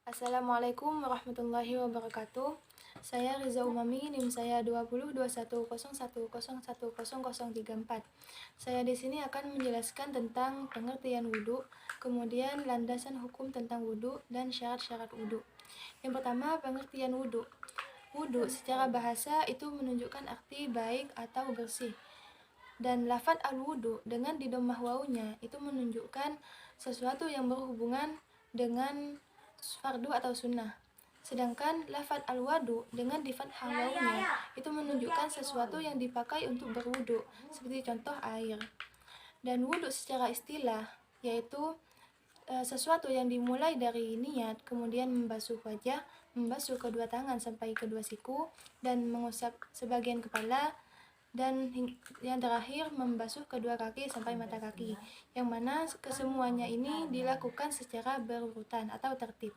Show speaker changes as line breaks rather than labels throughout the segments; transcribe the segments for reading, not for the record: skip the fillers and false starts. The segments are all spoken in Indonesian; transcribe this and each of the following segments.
Assalamualaikum warahmatullahi wabarakatuh. Saya Riza Umami, NIM saya 202101101034. Saya di sini akan menjelaskan tentang pengertian wudhu, kemudian landasan hukum tentang wudhu dan syarat-syarat wudhu. Yang pertama, pengertian wudhu. Wudhu secara bahasa itu menunjukkan arti baik atau bersih. Dan lafadz al-wudhu dengan didomah wawunya itu menunjukkan sesuatu yang berhubungan dengan fardu atau sunnah. Sedangkan lafadz al-wadu dengan di fathah wawunya itu menunjukkan sesuatu yang dipakai untuk berwudu, seperti contoh air. Dan wudu secara istilah yaitu sesuatu yang dimulai dari niat, kemudian membasuh wajah, membasuh kedua tangan sampai kedua siku, dan mengusap sebagian kepala, dan yang terakhir membasuh kedua kaki sampai mata kaki, yang mana kesemuanya ini dilakukan secara berurutan atau tertib.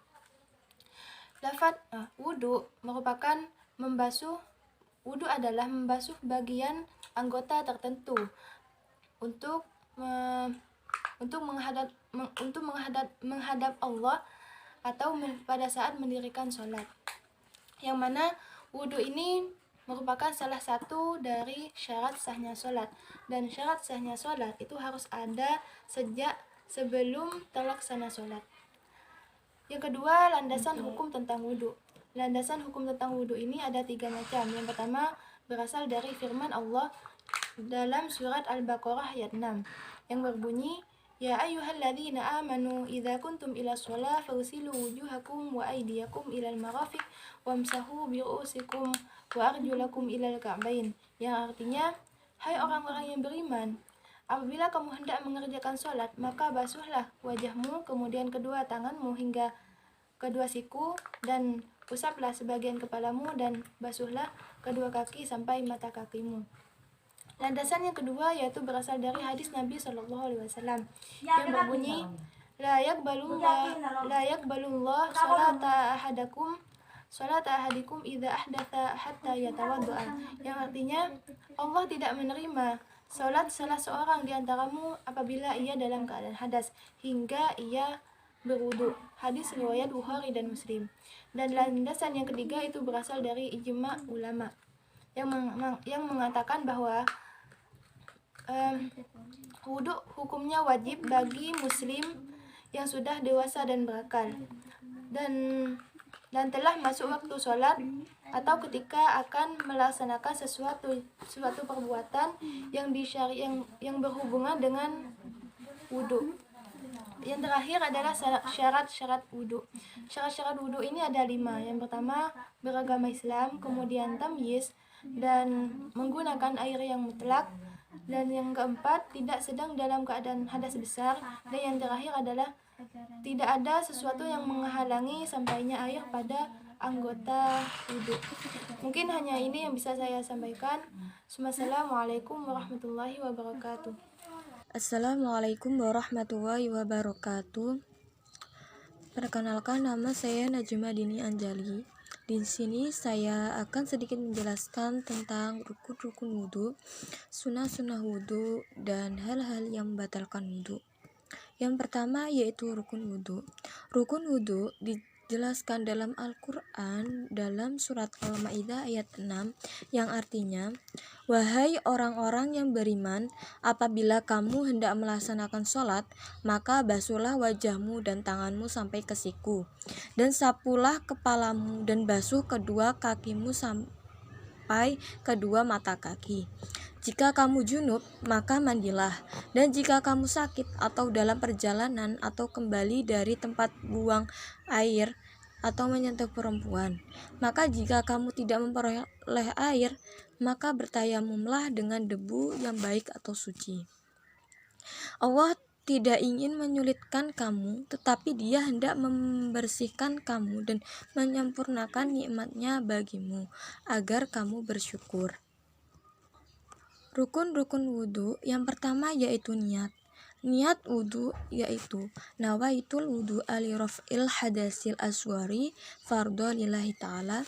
Lafadz wudhu merupakan wudhu adalah membasuh bagian anggota tertentu untuk menghadap Allah atau pada saat mendirikan sholat. Yang mana wudhu ini merupakan salah satu dari syarat sahnya sholat, dan syarat sahnya sholat itu harus ada sejak sebelum terlaksana sholat. Yang kedua, landasan hukum tentang wudhu. Landasan hukum tentang wudhu ini ada 3 macam. Yang pertama berasal dari firman Allah dalam surat Al-Baqarah ayat 6 yang berbunyi, Ya ayyuhalladzina amanu idza kuntum ila shalah fagsilu wujuhakum wa aydiyakum ilal marafiq wamsahu biru'usikum wa arjulakum ilal ka'bain. Yang artinya, hai orang-orang yang beriman, apabila kamu hendak mengerjakan sholat, maka basuhlah wajahmu, kemudian kedua tanganmu hingga kedua siku, dan usaplah sebagian kepalamu, dan basuhlah kedua kaki sampai mata kakimu. Landasan yang kedua yaitu berasal dari hadis Nabi SAW yang berbunyi, La yakbalullah salata ahadikum idza ahdatha hatta yatawaddu'a. Yang artinya, Allah tidak menerima salat salah seorang di antaramu apabila ia dalam keadaan hadas hingga ia berwudu. Hadis riwayat Bukhari dan Muslim. Dan landasan yang ketiga itu berasal dari ijma ulama yang mengatakan bahwa wudu hukumnya wajib bagi muslim yang sudah dewasa dan berakal, dan telah masuk waktu sholat, atau ketika akan melaksanakan suatu perbuatan yang berhubungan dengan wudu. Yang terakhir adalah syarat-syarat wudu. Syarat-syarat wudu ini ada 5. Yang pertama, beragama Islam, kemudian tamyiz dan menggunakan air yang mutlak, dan yang keempat, tidak sedang dalam keadaan hadas besar, dan yang terakhir adalah tidak ada sesuatu yang menghalangi sampainya air pada anggota wudu. Mungkin hanya ini yang bisa saya sampaikan. Wassalamualaikum warahmatullahi wabarakatuh.
Assalamualaikum warahmatullahi wabarakatuh. Perkenalkan, nama saya Najma Dini Anjali. Di sini saya akan sedikit menjelaskan tentang rukun-rukun wudhu, sunnah-sunnah wudhu, dan hal-hal yang membatalkan wudhu. Yang pertama yaitu rukun wudhu. Rukun wudhu dijelaskan dalam Al-Quran dalam surat Al-Ma'idah ayat 6 yang artinya, Wahai orang-orang yang beriman, apabila kamu hendak melaksanakan sholat, maka basuhlah wajahmu dan tanganmu sampai ke siku, dan sapulah kepalamu dan basuh kedua kakimu sampai kedua mata kaki. Jika kamu junub, maka mandilah, dan jika kamu sakit atau dalam perjalanan atau kembali dari tempat buang air atau menyentuh perempuan, maka jika kamu tidak memperoleh air, maka bertayamumlah dengan debu yang baik atau suci. Allah tidak ingin menyulitkan kamu, tetapi Dia hendak membersihkan kamu dan menyempurnakan nikmat-Nya bagimu, agar kamu bersyukur. Rukun-rukun wudhu yang pertama yaitu niat. Niat wudu yaitu nawaitul wudu li raf'il hadasil aswari fardhu lillahi ta'ala,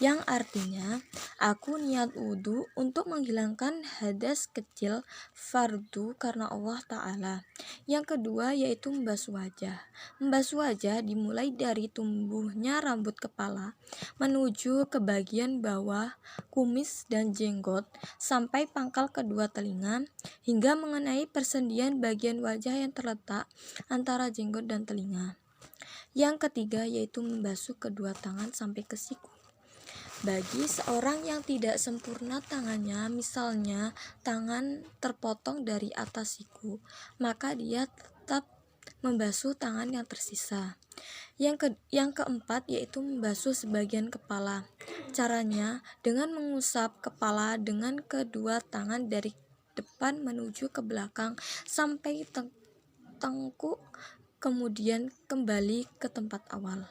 yang artinya aku niat wudu untuk menghilangkan hadas kecil fardu karena Allah Ta'ala. Yang kedua yaitu membasuh wajah. Membasuh wajah dimulai dari tumbuhnya rambut kepala menuju ke bagian bawah kumis dan jenggot sampai pangkal kedua telinga hingga mengenai persendian bagian wajah yang terletak antara jenggot dan telinga. Yang ketiga yaitu membasuh kedua tangan sampai ke siku. Bagi seorang yang tidak sempurna tangannya, misalnya tangan terpotong dari atas siku, maka dia tetap membasuh tangan yang tersisa. Yang keempat yaitu membasuh sebagian kepala. Caranya dengan mengusap kepala dengan kedua tangan dari depan menuju ke belakang sampai tengkuk, kemudian kembali ke tempat awal.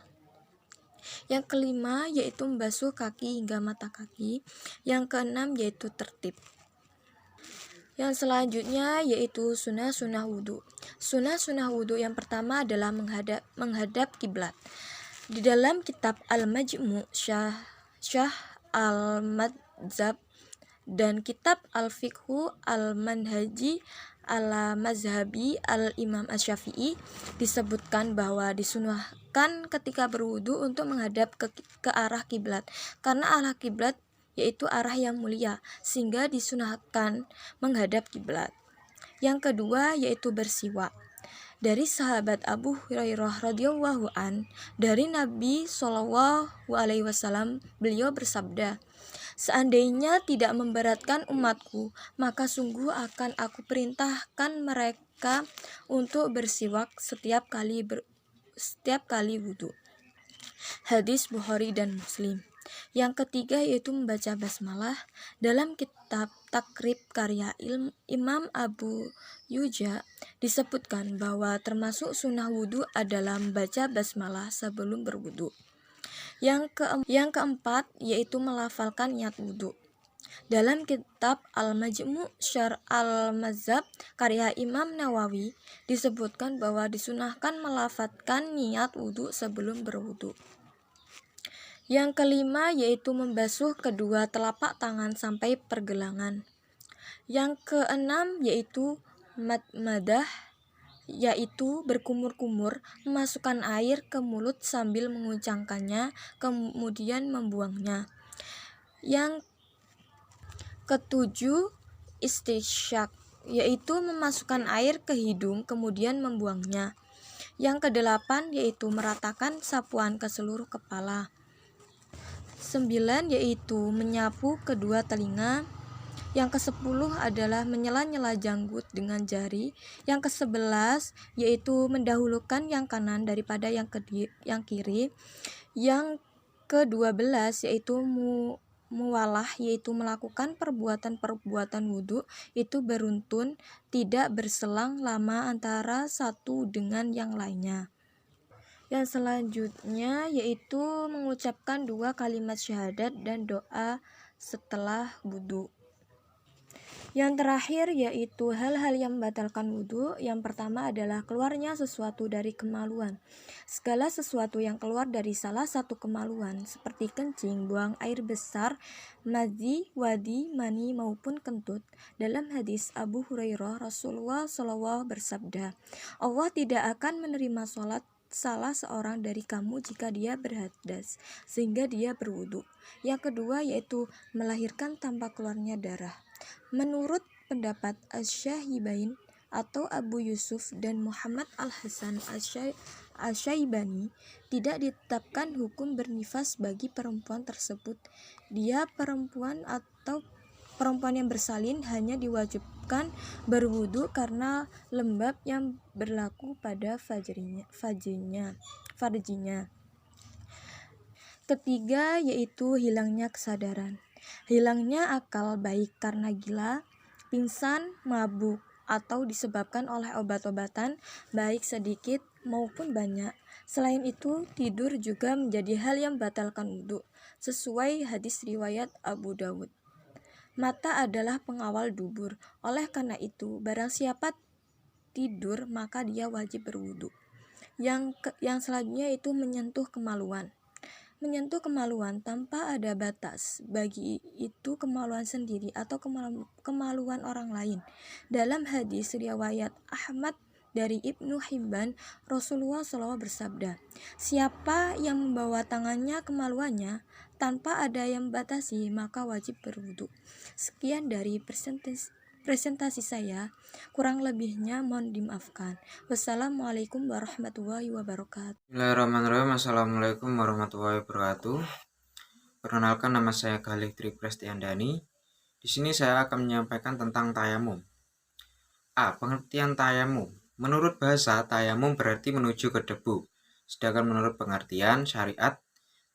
Yang kelima yaitu membasuh kaki hingga mata kaki. Yang keenam yaitu tertib. Yang selanjutnya yaitu sunnah-sunnah wudu. Sunnah-sunnah wudu yang pertama adalah menghadap kiblat. Di dalam kitab Al-Majmu' Syah Al-Madzhab dan kitab Al-Fiqhu Al-Manhaji ala Mazhabi Al-Imam Asy-Syafi'i disebutkan bahwa disunahkan ketika berwudu untuk menghadap ke arah kiblat karena arah kiblat yaitu arah yang mulia, sehingga disunahkan menghadap kiblat. Yang kedua yaitu bersiwak. Dari sahabat Abu Hurairah radhiyallahu an, dari Nabi Shallallahu alaihi wasallam, beliau bersabda, "Seandainya tidak memberatkan umatku, maka sungguh akan aku perintahkan mereka untuk bersiwak setiap kali wudu." Hadis Bukhari dan Muslim. Yang ketiga yaitu membaca basmalah. Dalam kitab Takrib karya Imam Abu Yuja disebutkan bahwa termasuk sunnah wudu adalah membaca basmalah sebelum berwudu. Yang keempat yaitu melafalkan niat wudu. Dalam kitab Al-Majmu' Syarh Al-Madzhab karya Imam Nawawi disebutkan bahwa disunahkan melafadzkan niat wudu sebelum berwudu. Yang kelima yaitu membasuh kedua telapak tangan sampai pergelangan. Yang keenam yaitu madmadah, yaitu berkumur-kumur, memasukkan air ke mulut sambil menguncangkannya, kemudian membuangnya. Yang ketujuh istinsyaq, yaitu memasukkan air ke hidung kemudian membuangnya. Yang kedelapan yaitu meratakan sapuan ke seluruh kepala. 9 yaitu menyapu kedua telinga. Yang ke-10 adalah menyela-nyela janggut dengan jari. Yang ke-11 yaitu mendahulukan yang kanan daripada yang kiri. Yang ke-12 yaitu muwalah, yaitu melakukan perbuatan-perbuatan wudu itu beruntun, tidak berselang lama antara satu dengan yang lainnya. Yang selanjutnya yaitu mengucapkan 2 kalimat syahadat dan doa setelah wudu. Yang terakhir yaitu hal-hal yang membatalkan wudu. Yang pertama adalah keluarnya sesuatu dari kemaluan. Segala sesuatu yang keluar dari salah satu kemaluan seperti kencing, buang air besar, madzi, wadi, mani maupun kentut. Dalam hadis Abu Hurairah, Rasulullah SAW bersabda, Allah tidak akan menerima sholat salah seorang dari kamu jika dia berhadas sehingga dia berwudu. Yang kedua yaitu melahirkan tanpa keluarnya darah. Menurut pendapat Asy-Syahibain atau Abu Yusuf dan Muhammad Al-Hasan Asy-Syaibani, tidak ditetapkan hukum bernifas bagi perempuan tersebut. Dia perempuan yang bersalin hanya diwajibkan berwudu karena lembab yang berlaku pada farjinya. Ketiga yaitu hilangnya kesadaran. Hilangnya akal baik karena gila, pingsan, mabuk, atau disebabkan oleh obat-obatan baik sedikit maupun banyak. Selain itu, tidur juga menjadi hal yang membatalkan wudu, sesuai hadis riwayat Abu Dawud. Mata adalah pengawal dubur. Oleh karena itu, barang siapa tidur, maka dia wajib berwudu. Yang selanjutnya itu menyentuh kemaluan. Menyentuh kemaluan tanpa ada batas, bagi itu kemaluan sendiri atau kemaluan orang lain. Dalam hadis riwayat Ahmad dari Ibnu Hibban, Rasulullah SAW bersabda, siapa yang membawa tangannya kemaluannya tanpa ada yang membatasi, maka wajib berwudu. Sekian dari presentasi saya, kurang lebihnya mohon dimaafkan. Wassalamualaikum warahmatullahi wabarakatuh.
Bismillahirrahmanirrahim. Assalamualaikum warahmatullahi wabarakatuh. Perkenalkan, nama saya Galih Tri Prestiandani. Di sini saya akan menyampaikan tentang tayamum. A. Pengertian tayamum. Menurut bahasa, tayamum berarti menuju ke debu. Sedangkan menurut pengertian syariat,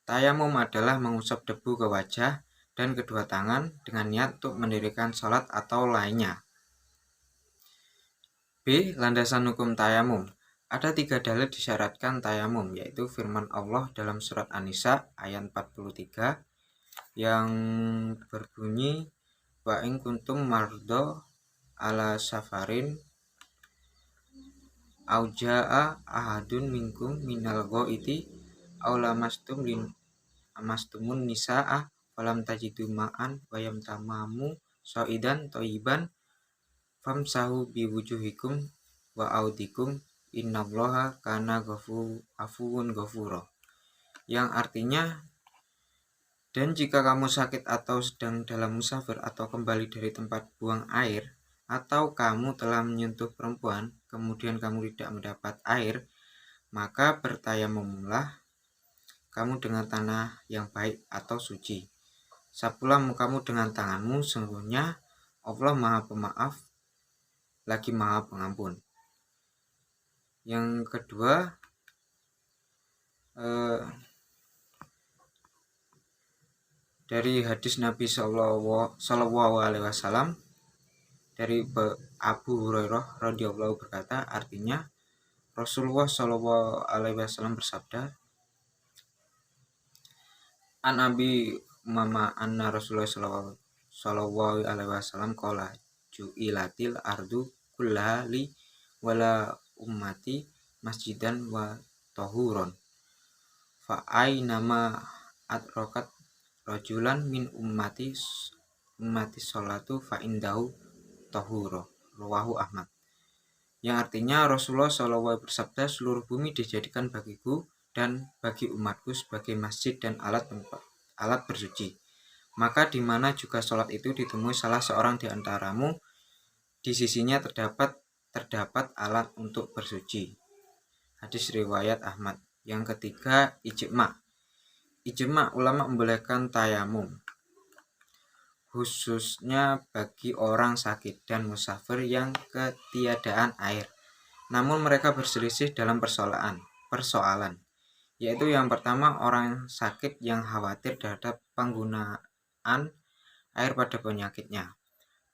tayamum adalah mengusap debu ke wajah dan kedua tangan dengan niat untuk mendirikan sholat atau lainnya. B. Landasan hukum tayamum. Ada 3 dalil disyaratkan tayamum, yaitu firman Allah dalam surat An-Nisa ayat 43 yang berbunyi wa in kuntum mardo ala safarin au jaa ahadun minkum minal ghaiti aw lamastumun nisaa falam tajidu ma'an wa yamtamamu saidan thayyiban famsahu biwujuhikum wa audikum innallaha kana afuwun ghafura, yang artinya, dan jika kamu sakit atau sedang dalam musafir atau kembali dari tempat buang air, atau kamu telah menyentuh perempuan kemudian kamu tidak mendapat air, maka bertayamumlah kamu dengan tanah yang baik atau suci. Sapulah mukamu dengan tanganmu, sesungguhnya Allah Maha Pemaaf lagi Maha Pengampun. Yang kedua, dari hadis Nabi Sallallahu Alaihi Wasallam dari Abu Hurairah radhiyallahu berkata, artinya Rasulullah Sallallahu Alaihi Wasallam bersabda, an Abi Umama anna Rasulullah Sallallahu Alaihi Wasallam qala ju'ilatil ardu kullaha li wala ummati masjidan wa tahuron fa ainama atrokat rajulan min ummati sholatu fa indahu tahuro, rawahu Ahmad. Yang artinya Rasulullah SAW bersabda, seluruh bumi dijadikan bagiku dan bagi umatku sebagai masjid dan alat bersuci. Maka di mana juga sholat itu ditemui salah seorang di antaramu, di sisinya terdapat alat untuk bersuci. Hadis riwayat Ahmad. Yang ketiga, ijma'. Ijma' ulama membolehkan tayamum, khususnya bagi orang sakit dan musafir yang ketiadaan air. Namun mereka berselisih dalam persoalan, yaitu yang pertama, orang sakit yang khawatir terhadap penggunaan air pada penyakitnya.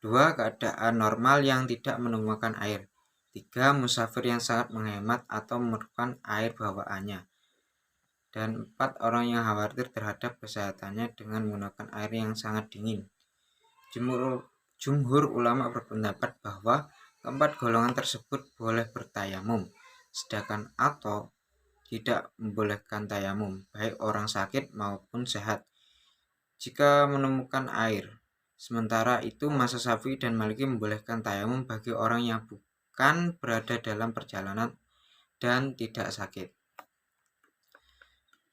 2. Keadaan normal yang tidak menemukan air. 3. Musafir yang sangat menghemat atau memerlukan air bawaannya. Dan 4. Orang yang khawatir terhadap kesehatannya dengan menggunakan air yang sangat dingin. Jumhur ulama berpendapat bahwa keempat golongan tersebut boleh bertayamum, sedangkan atau tidak membolehkan tayamum, baik orang sakit maupun sehat, jika menemukan air. Sementara itu Mazhab Syafi'i dan Maliki membolehkan tayamum bagi orang yang bukan berada dalam perjalanan dan tidak sakit.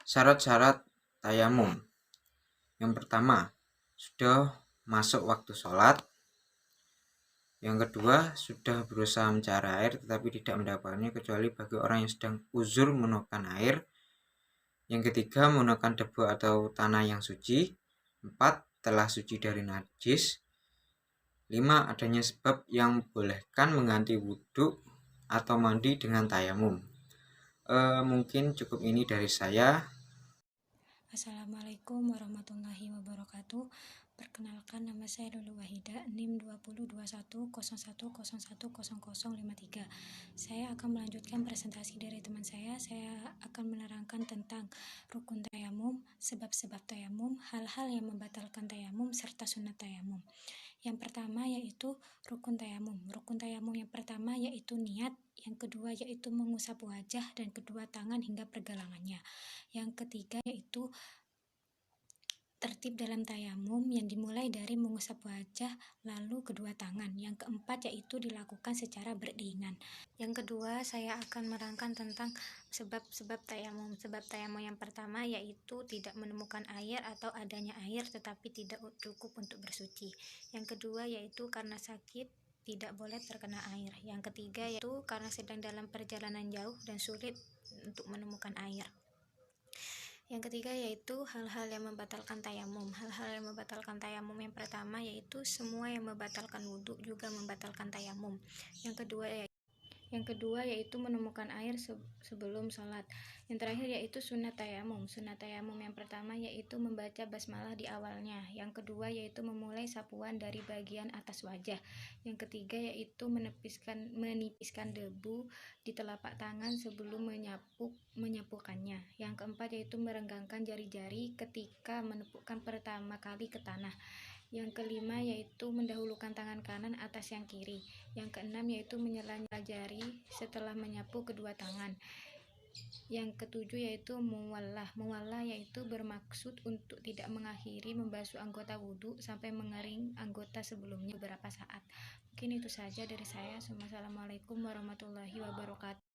Syarat-syarat tayamum. Yang pertama, sudah masuk waktu sholat. Yang kedua, sudah berusaha mencari air tetapi tidak mendapatkannya kecuali bagi orang yang sedang uzur menemukan air. Yang ketiga, menggunakan debu atau tanah yang suci. 4. Telah suci dari najis. 5. Adanya sebab yang bolehkan mengganti wudhu atau mandi dengan tayamum. Mungkin cukup ini dari saya.
Assalamualaikum warahmatullahi wabarakatuh. Perkenalkan, nama saya Lulu Wahida, NIM 202101010053. Saya akan melanjutkan presentasi dari teman saya. Saya akan menerangkan tentang rukun tayamum, sebab-sebab tayamum, hal-hal yang membatalkan tayamum, serta sunat tayamum. Yang pertama yaitu rukun tayamum. Rukun tayamum yang pertama yaitu niat, yang kedua yaitu mengusap wajah dan kedua tangan hingga pergelangannya. Yang ketiga yaitu tertib dalam tayamum yang dimulai dari mengusap wajah lalu kedua tangan. Yang keempat yaitu dilakukan secara beriringan. Yang kedua saya akan menerangkan tentang sebab-sebab tayamum. Sebab tayamum yang pertama yaitu tidak menemukan air atau adanya air tetapi tidak cukup untuk bersuci. Yang kedua yaitu karena sakit tidak boleh terkena air. Yang ketiga yaitu karena sedang dalam perjalanan jauh dan sulit untuk menemukan air. Yang ketiga yaitu hal-hal yang membatalkan tayamum. Hal-hal yang membatalkan tayamum yang pertama yaitu semua yang membatalkan wudhu juga membatalkan tayamum. Yang kedua yaitu menemukan air sebelum sholat. Yang terakhir yaitu sunat tayamum. Sunat tayamum yang pertama yaitu membaca basmalah di awalnya. Yang kedua yaitu memulai sapuan dari bagian atas wajah. Yang ketiga yaitu menipiskan debu di telapak tangan sebelum menyapukannya. Yang keempat yaitu merenggangkan jari-jari ketika menepukkan pertama kali ke tanah. Yang kelima yaitu mendahulukan tangan kanan atas yang kiri. Yang keenam yaitu menyela-nyela jari setelah menyapu kedua tangan. Yang ketujuh yaitu muwallah. Muwallah yaitu bermaksud untuk tidak mengakhiri membasuh anggota wudhu sampai mengering anggota sebelumnya beberapa saat. Mungkin itu saja dari saya. Wassalamualaikum warahmatullahi wabarakatuh.